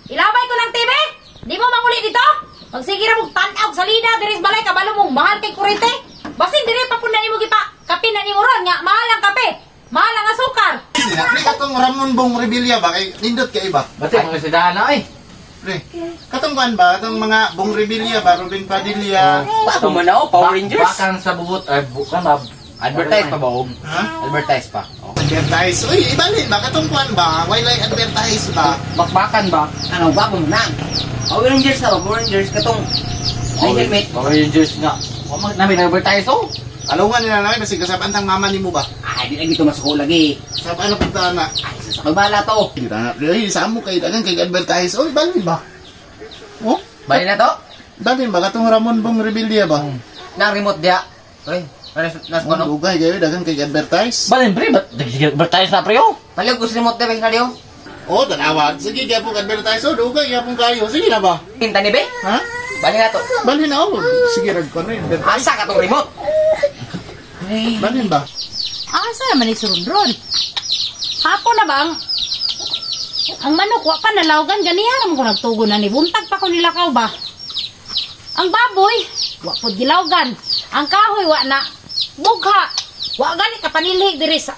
Ilabay ko ng TV. Di mo manguli dito. Magsigira mong tanaw salida diris balay kabalo mong mahal kay kurente. Basin diri pa pud na nimo gipa. Kape na nimo ron nga mahal ang kape. Mahal ang asukar. Pre, katong Ramon Bong Rebilla ba? Kay nindot kay iba. Bati mga sidana ay. Pre, katong kuan ba? Katong mga Bong Rebilla ba? Ruben Padilla. Bago man ako, Power Rangers. Bakan sa bubot, bukan ba? Advertise pa ba? Ha? Advertise pa. Advertise. Uy, ibalin ba? Katong kuan ba? Why like advertise ba? Bakbakan ba? Ano, bago man lang. Power Rangers na, Power Rangers. Katong may helmet. Power Rangers nga. Namin advertise oh. Alungan nila namin kasi kasabantang mama ni mo ba? Ay, di lagi ito masukol lagi. Sa ano punta na? Ay, sa magbala to. Kita na. Ay, saan mo kayo dagan kay advertise? Uy, balin ba? Oh? Bali na to? Balin ba? Katong Ramon Bong Rebilla ba? Na remote dia. Oy, nas Oh, kono. dugay kayo dagan kay advertise? Balin pre, advertise na pre oh. Palag gusto remote na ba yung Oh, tanawag. Sige, kaya pong advertise. Oh, dugay kaya pong kayo. Sige na ba? Pinta ni be? Ha? Bali na to. Balin na ako. Sige, rag ko na yun. Asa ka tong remote? Balin ba? Asa naman isurundron? Hapon na bang? Ang manok, wa pa nalawgan, ganihan mo ko nagtugon na ni. Buntag pa ko nilakaw ba? Ang baboy, wa po gilawgan. Ang kahoy, wa na. Bugha. Wa gani ka panilhig diri sa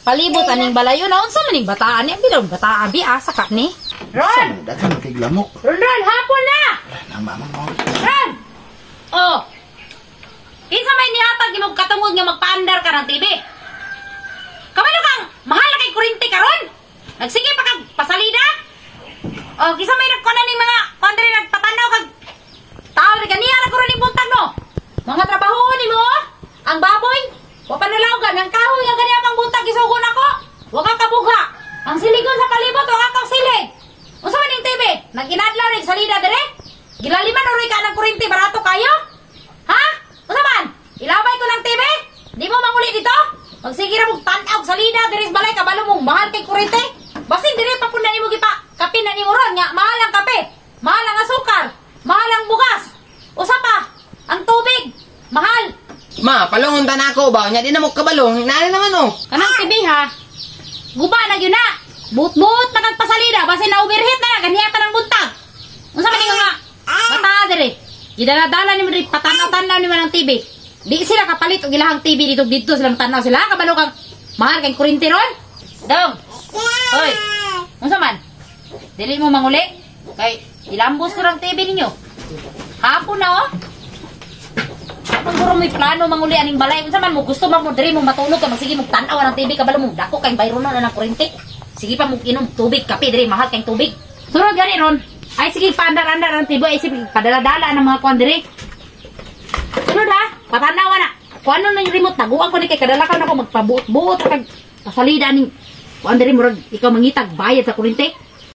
palibot aning balayo na. Unsa maning bataan niya? Bilog bataan, bi asa ka ni. Ron! Dagan kay lamok. Ron, hapon na! Ang mama mo. Ron! Oh! Kinsa may nihatag imong katungod nga magpaandar ka ng TV? Kabalo kang mahal na kay kuryente karon? Nagsige pa kag pasalida? Oh, kinsa may nagkuha ni mga kondre nagpatanaw kag tao ri ganiya ra kuron ning buntag no? Mga trabaho nimo oh? Ang baboy, wa pa nalawgan ang kahoy nga ganiya pang buntag isugon ako. Wa ka kabugha. Ang siligon sa palibot wa ka silig. Unsa man ning TV? Naginadlaw rin salida dire? Gilaliman uroy ka ng kuryente barato kayo? Ha? Unsa man? Ilabay ko ng TV? Di mo manguli dito? Magsigira mong tanaw salida diris balay kabalo mong mahal kay kuryente. Basin dire pa pud na nimo gipa. Kape na nimo ron nga mahal ang kape. Mahal ang asukar. Mahal ang bugas. Usa pa, ang tubig. Mahal. Ma, palungon ta na ako ba? Nya di na mo kabalong. Nari naman oh. Kanang TV ha? Guba na gyud na. But-but na kag pasalida basin na overheat na ganiya ta ng buntag. Unsa man nga? Bata dire. Gidala-dala nimo diri patanaw-tanaw nimo ng TV. Di sila kapalit og ilahang TV dito silang tanaw sila kabalo kang mahal kay kuryente ron. Dong. Hoy. Unsa man? Dili mo manguli kay ilambos ko ng TV ninyo. Hapon na oh. Kung guro may plano manguli aning balay, unsa man mo gusto mo diri mo matulog ka magsige mo tan-aw ng TV kabalo mo dako kay bayro na ng kuryente. Sige pa mo inom tubig, kape diri mahal kay tubig. Sunod gani ron. Ay sige paandar-andar ang TV ay sige padala-dala ng mga kwan diri. Sunod ha, patanaw na. Kung ano nang remote taguan ko ni kay kadala ka na ko magpabuot-buot kag pasalida ning kwan diri murag ikaw mangitag bayad sa kuryente.